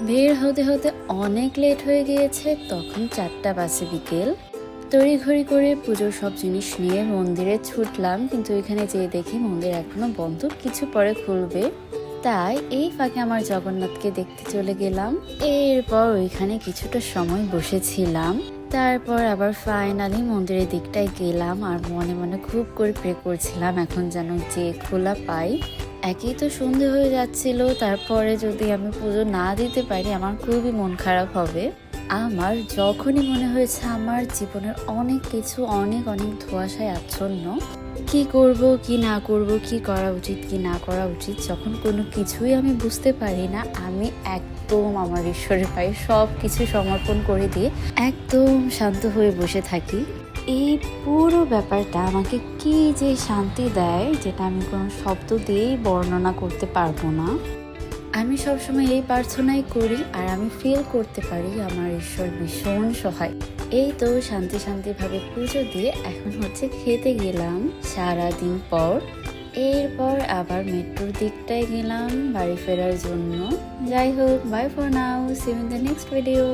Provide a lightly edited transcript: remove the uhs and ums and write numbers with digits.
বের হতে হতে অনেক লেট হয়ে গিয়েছে। তখন 4টা বাজে বিকেল। তড়িঘড়ি করে পুজোর সব জিনিস নিয়ে মন্দিরে ছুটলাম, কিন্তু ওইখানে যেয়ে দেখি মন্দির এখনো বন্ধ, কিছু পরে খুলবে। তাই এই ফাঁকে আমার জগন্নাথকে দেখতে চলে গেলাম। এরপর ওইখানে কিছুটা সময় বসেছিলাম। তারপর আবার ফাইনালি মন্দিরের দিকটায় গেলাম আর মনে মনে খুব করে প্রে করছিলাম এখন যেন যে খোলা পাই। একই তো সন্ধে হয়ে যাচ্ছিল, তারপরে যদি আমি পুজো না দিতে পারি আমার খুবই মন খারাপ হবে। আমার যখনই মনে হয়েছে আমার জীবনের অনেক কিছু অনেক অনেক ধোঁয়াশায় আচ্ছন্ন, কি করব কি না করব, কি করা উচিত কি না করা উচিত, যখন কোনো কিছুই আমি বুঝতে পারি না, আমি একদম আমার ঈশ্বরের পায়ে সব কিছু সমর্পণ করে দিয়ে একদম শান্ত হয়ে বসে থাকি। এই পুরো ব্যাপারটা আমাকে কি যে শান্তি দেয়, যেটা আমি কোনো শব্দ দিয়েই বর্ণনা করতে পারবো না। আমি সবসময় এই প্রার্থনাই করি আর আমি ফিল করতে পারি আমার ঈশ্বর ভীষণ সহায়। এই তো শান্তি শান্তিভাবে পুজো দিয়ে এখন হচ্ছে খেতে গেলাম সারাদিন পর। এরপর আবার মেট্রোর দিকটায় গেলাম বাড়ি ফেরার জন্য। যাই হোক, bye for now, see you in the next video.